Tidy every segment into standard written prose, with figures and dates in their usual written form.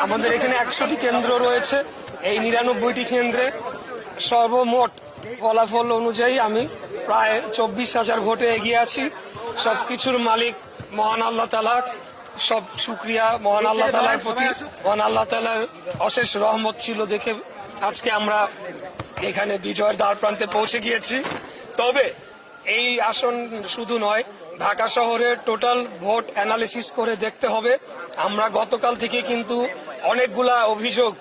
আমাদের এখানে 100টি কেন্দ্র রয়েছে। এই 99টি কেন্দ্রে সর্বমোট ফলাফল অনুযায়ী আমি প্রায় 24,000 ভোটে এগিয়ে আছি। সবকিছুর মালিক মহান আল্লাহ তাআলা, সব শুকরিয়া মহান আল্লাহ তাআলার প্রতি। মহান আল্লাহ তাআলার অশেষ রহমত ছিল দেখে আজকে আমরা এখানে বিজয়ের দ্বার প্রান্তে পৌঁছে গিয়েছি। তবে এই আসন শুধু নয়, ঢাকা শহরের টোটাল ভোট অ্যানালিসিস করে দেখতে হবে। আমরা গতকাল থেকে কিন্তু অনেকগুলা অভিযোগ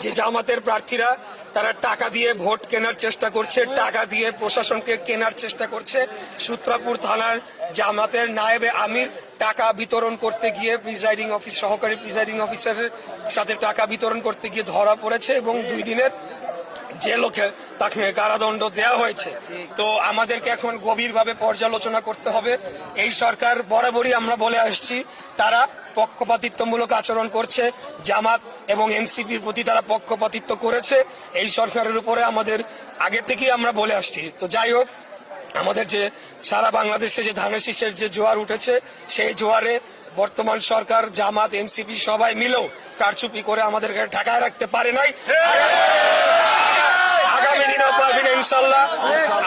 যে জামাতের প্রার্থীরা তারা টাকা দিয়ে ভোট কেনার চেষ্টা করছে, টাকা দিয়ে প্রশাসনকে কেনার চেষ্টা করছে। সূত্রাপুর থানার জামাতের নায়েবে আমির টাকা বিতরণ করতে গিয়ে সহকারী প্রিজাইডিং অফিসারের সাথে টাকা বিতরণ করতে গিয়ে ধরা পড়েছে এবং 2 দিনের জেলকে তাকে কারাদণ্ড দেওয়া হয়েছে। তো আমাদেরকে এখন গভীরভাবে পর্যালোচনা করতে হবে। এই সরকার বরাবরই আমরা বলে আসছি তারা পক্ষপাতিত্বমূলক আচরণ করছে, জামাত এবং এনসিপির প্রতি তারা পক্ষপাতিত্ব করেছে। এই সরকারের উপরে আমাদের আগে থেকেই আমরা বলে আসছি। তো যাই হোক, আমাদের যে সারা বাংলাদেশে যে ধানের শীষের যে জোয়ার উঠেছে, সেই জোয়ারে বর্তমান সরকার, জামাত, এনসিপি সবাই মিলেও কারচুপি করে আমাদেরকে ঠেকায় রাখতে পারে নাই। আগামী দিনেও পারবেন ইনশাল্লাহ।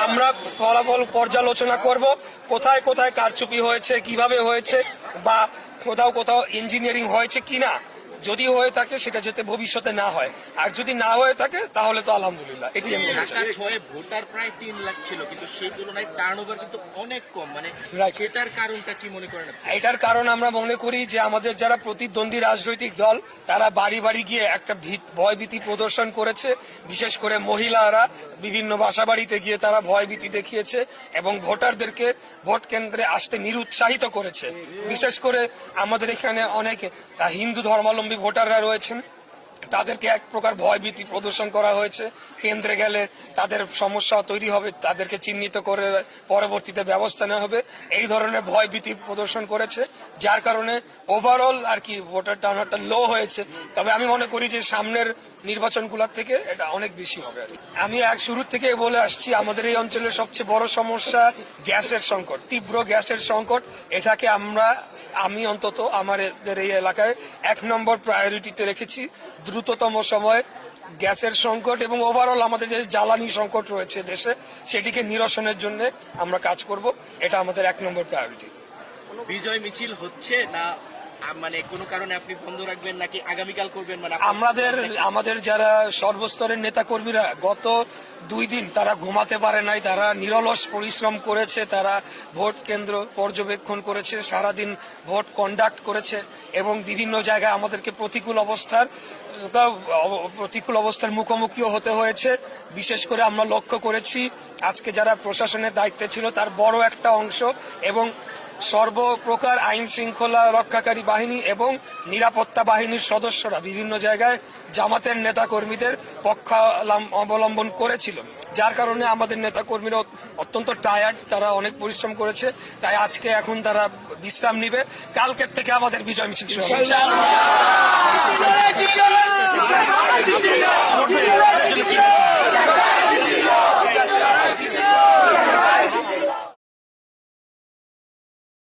আমরা ফলাফল পর্যালোচনা করব, কোথায় কোথায় কারচুপি হয়েছে, কিভাবে হয়েছে, বা কোথাও কোথাও ইঞ্জিনিয়ারিং হয়েছে কিনা। যদি হয়ে থাকে সেটা যাতে ভবিষ্যতে না হয়, আর যদি না হয়ে থাকে তাহলে তো আলহামদুলিল্লাহ। এটি আমি বলতে চাই। ভোটার প্রায় 3 লাখ ছিল, কিন্তু সেই তুলনায় টার্নওভার কিন্তু অনেক কম। মানে এটার কারণটা কি মনে করেন? এটার কারণ আমরা মনে করি যে আমাদের যারা প্রতিদ্বন্দ্বী রাজনৈতিক দল তারা বাড়ি বাড়ি গিয়ে একটা ভয়ভীতি প্রদর্শন করেছে। বিশেষ করে মহিলারা বিভিন্ন বাসাবাড়িতে গিয়ে তারা ভয়ভীতি দেখিয়েছে এবং ভোটারদেরকে ভোট কেন্দ্রে আসতে নিরুৎসাহিত করেছে। বিশেষ করে আমাদের এখানে অনেক হিন্দু ধর্মাবলম্বী ভোটাররা রয়েছেন, তাদেরকে এক প্রকার ভয়ভীতি প্রদর্শন করা হয়েছে। কেন্দ্রে গেলে তাদের সমস্যা তৈরি হবে, তাদেরকে চিহ্নিত করে পরবর্তীতে ব্যবস্থা নেওয়া হবে, এই ধরনের ভয়ভীতি প্রদর্শন করেছে। যার কারণে ওভারঅল আর কি ভোটার টার্নআউটটা লো হয়েছে। তবে আমি মনে করি যে সামনের নির্বাচনগুলোর থেকে এটা অনেক বেশি হবে। আমি শুরু থেকে বলে আসছি আমাদের এই অঞ্চলের সবচেয়ে বড় সমস্যা গ্যাসের সংকট, তীব্র গ্যাসের সংকট। এটাকে আমি অন্তত আমাদের এই এলাকায় 1 নম্বর প্রায়োরিটিতে রেখেছি। দ্রুততম সময়ে গ্যাসের সংকট এবং ওভারঅল আমাদের যে জ্বালানি সংকট রয়েছে দেশে, সেটিকে নিরসনের জন্য আমরা কাজ করব। এটা আমাদের 1 নম্বর প্রায়োরিটি। বিজয় মিছিল হচ্ছে না, মানে কোনো কারণে আপনি বন্ধ রাখবেন নাকি আগামীকাল করবেন? মানে আমাদের যারা সর্বস্তরের নেতা কর্মীরা গত 2 দিন তারা ঘুমাতে পারে নাই, তারা নিরলস পরিশ্রম করেছে, তারা ভোট কেন্দ্র পর্যবেক্ষণ করেছে, সারাদিন ভোট কন্ডাক্ট করেছে এবং বিভিন্ন জায়গায় আমাদেরকে প্রতিকূল অবস্থার মুখোমুখিও হতে হয়েছে। বিশেষ করে আমরা লক্ষ্য করেছি আজকে যারা প্রশাসনের দায়িত্বে ছিল তার বড় একটা অংশ এবং সর্বপ্রকার আইন শৃঙ্খলা রক্ষাকারী বাহিনী এবং নিরাপত্তা বাহিনীর সদস্যরা বিভিন্ন জায়গায় জামাতের নেতা কর্মীদের পক্ষ অবলম্বন করেছিল। যার কারণে আমাদের নেতা কর্মীরা অত্যন্ত টায়ার্ড, তারা অনেক পরিশ্রম করেছে। তাই আজকে এখন তারা বিশ্রাম নিবে, কালকের থেকে আমাদের বিজয় মিছিল শুরু হবে।